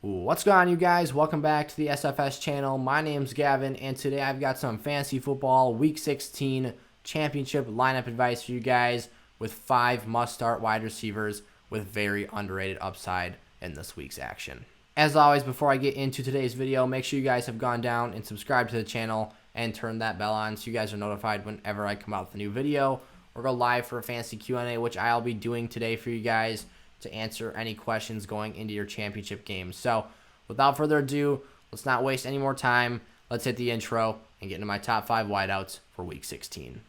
What's going on, you guys? Welcome back to the SFS channel. My name's Gavin, and today I've got some fantasy football Week 16 championship lineup advice for you guys with 5 must-start wide receivers with very underrated upside in this week's action. As always, before I get into today's video, make sure you guys have gone down and subscribed to the channel and turn that bell on so you guys are notified whenever I come out with a new video or go live for a fantasy Q&A, which I'll be doing today for you guys to answer any questions going into your championship game. So without further ado, let's not waste any more time. Let's hit the intro and get into my top 5 wideouts for Week 16.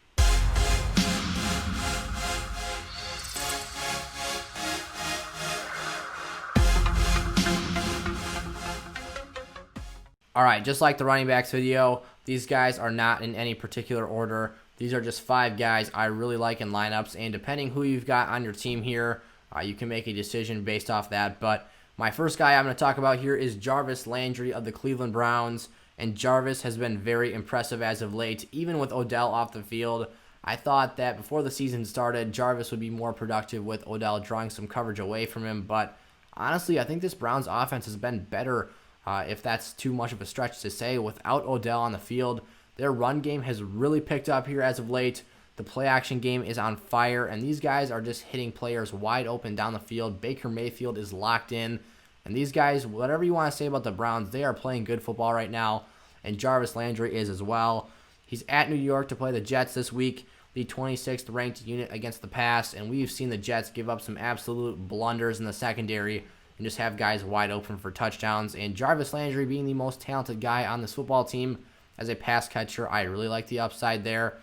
All right, just like the running backs video, these guys are not in any particular order. These are just 5 guys I really like in lineups, and depending who you've got on your team here, you can make a decision based off that. But my first guy I'm going to talk about here is Jarvis Landry of the Cleveland Browns. And Jarvis has been very impressive as of late, even with Odell off the field. I thought that before the season started, Jarvis would be more productive with Odell drawing some coverage away from him. But honestly, I think this Browns offense has been better, if that's too much of a stretch to say, without Odell on the field. Their run game has really picked up here as of late. The play action game is on fire, and these guys are just hitting players wide open down the field. Baker Mayfield is locked in, and these guys, whatever you want to say about the Browns, they are playing good football right now, and Jarvis Landry is as well. He's at New York to play the Jets this week, the 26th ranked unit against the pass, and we've seen the Jets give up some absolute blunders in the secondary and just have guys wide open for touchdowns. And Jarvis Landry, being the most talented guy on this football team as a pass catcher, I really like the upside there.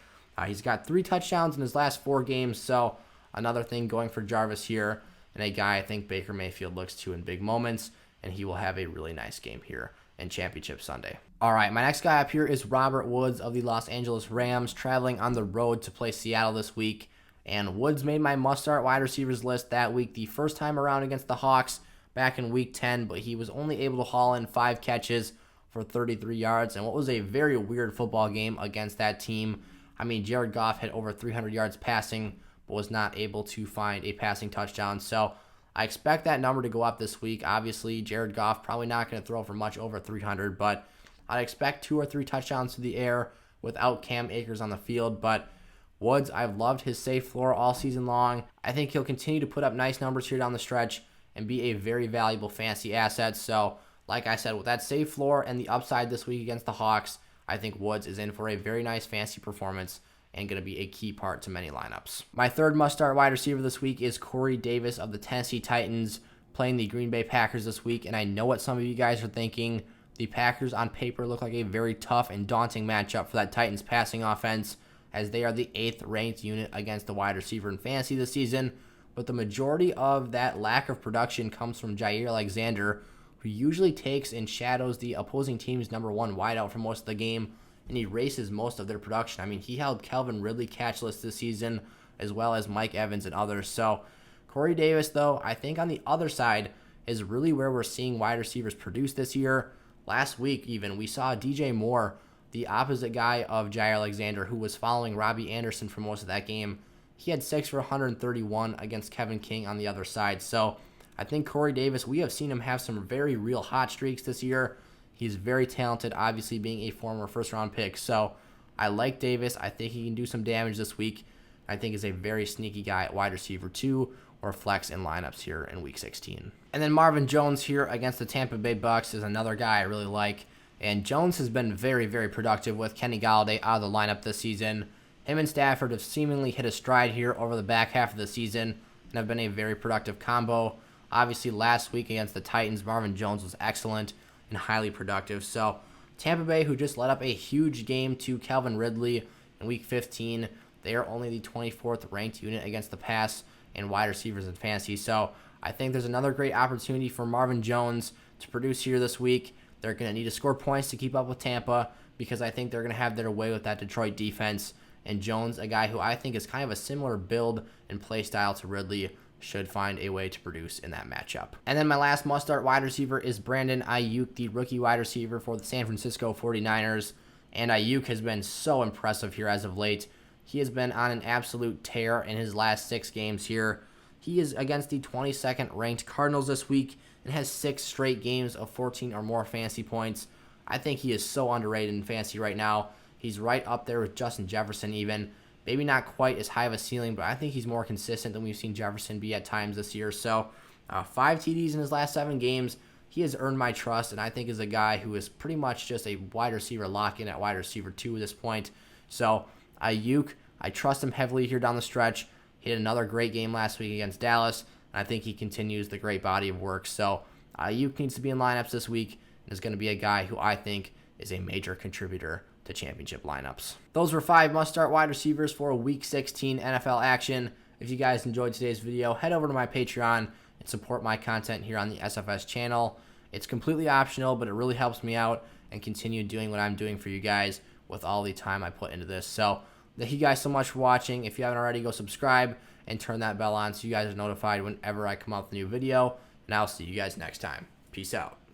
He's got 3 touchdowns in his last 4 games, so another thing going for Jarvis here, and a guy I think Baker Mayfield looks to in big moments, and he will have a really nice game here in Championship Sunday. All right, my next guy up here is Robert Woods of the Los Angeles Rams, traveling on the road to play Seattle this week, and Woods made my must-start wide receivers list that week the first time around against the Hawks back in Week 10, but he was only able to haul in 5 catches for 33 yards, and what was a very weird football game against that team. I mean, Jared Goff had over 300 yards passing, but was not able to find a passing touchdown. So I expect that number to go up this week. Obviously, Jared Goff probably not going to throw for much over 300, but I'd expect 2 or 3 touchdowns to the air without Cam Akers on the field. But Woods, I've loved his safe floor all season long. I think he'll continue to put up nice numbers here down the stretch and be a very valuable fantasy asset. So, like I said, with that safe floor and the upside this week against the Hawks, I think Woods is in for a very nice fantasy performance and going to be a key part to many lineups. My third must-start wide receiver this week is Corey Davis of the Tennessee Titans, playing the Green Bay Packers this week. And I know what some of you guys are thinking. The Packers on paper look like a very tough and daunting matchup for that Titans passing offense, as they are the 8th ranked unit against the wide receiver in fantasy this season. But the majority of that lack of production comes from Jair Alexander, who usually takes and shadows the opposing team's number 1 wideout for most of the game and erases most of their production. I mean, he held Calvin Ridley catchless this season, as well as Mike Evans and others. So Corey Davis, though, I think on the other side is really where we're seeing wide receivers produce this year. Last week, even, we saw DJ Moore, the opposite guy of Jair Alexander, who was following Robbie Anderson for most of that game. He had 6 for 131 against Kevin King on the other side. So I think Corey Davis, we have seen him have some very real hot streaks this year. He's very talented, obviously being a former first-round pick. So I like Davis. I think he can do some damage this week. I think is a very sneaky guy at wide receiver 2 or flex in lineups here in Week 16. And then Marvin Jones here against the Tampa Bay Bucks is another guy I really like. And Jones has been very, very productive with Kenny Golladay out of the lineup this season. Him and Stafford have seemingly hit a stride here over the back half of the season and have been a very productive combo. Obviously, last week against the Titans, Marvin Jones was excellent and highly productive. So Tampa Bay, who just let up a huge game to Calvin Ridley in Week 15, they are only the 24th ranked unit against the pass and wide receivers in fantasy. So I think there's another great opportunity for Marvin Jones to produce here this week. They're going to need to score points to keep up with Tampa, because I think they're going to have their way with that Detroit defense. And Jones, a guy who I think is kind of a similar build and play style to Ridley, should find a way to produce in that matchup. And then my last must-start wide receiver is Brandon Aiyuk, the rookie wide receiver for the San Francisco 49ers. And Aiyuk has been so impressive here as of late. He has been on an absolute tear in his last 6 games here. He is against the 22nd ranked Cardinals this week, and has 6 straight games of 14 or more fantasy points. I think he is so underrated in fantasy right now. He's right up there with Justin Jefferson even. Maybe not quite as high of a ceiling, but I think he's more consistent than we've seen Jefferson be at times this year. So 5 TDs in his last 7 games. He has earned my trust, and I think is a guy who is pretty much just a wide receiver lock-in at wide receiver 2 at this point. So Aiyuk, I trust him heavily here down the stretch. He had another great game last week against Dallas, and I think he continues the great body of work. So Aiyuk needs to be in lineups this week, and is going to be a guy who I think is a major contributor to championship lineups. Those were 5 must-start wide receivers for Week 16 NFL action. If you guys enjoyed today's video, head over to my Patreon and support my content here on the SFS channel. It's completely optional, but it really helps me out and continue doing what I'm doing for you guys with all the time I put into this. So thank you guys so much for watching. If you haven't already, go subscribe and turn that bell on so you guys are notified whenever I come out with a new video. And I'll see you guys next time. Peace out.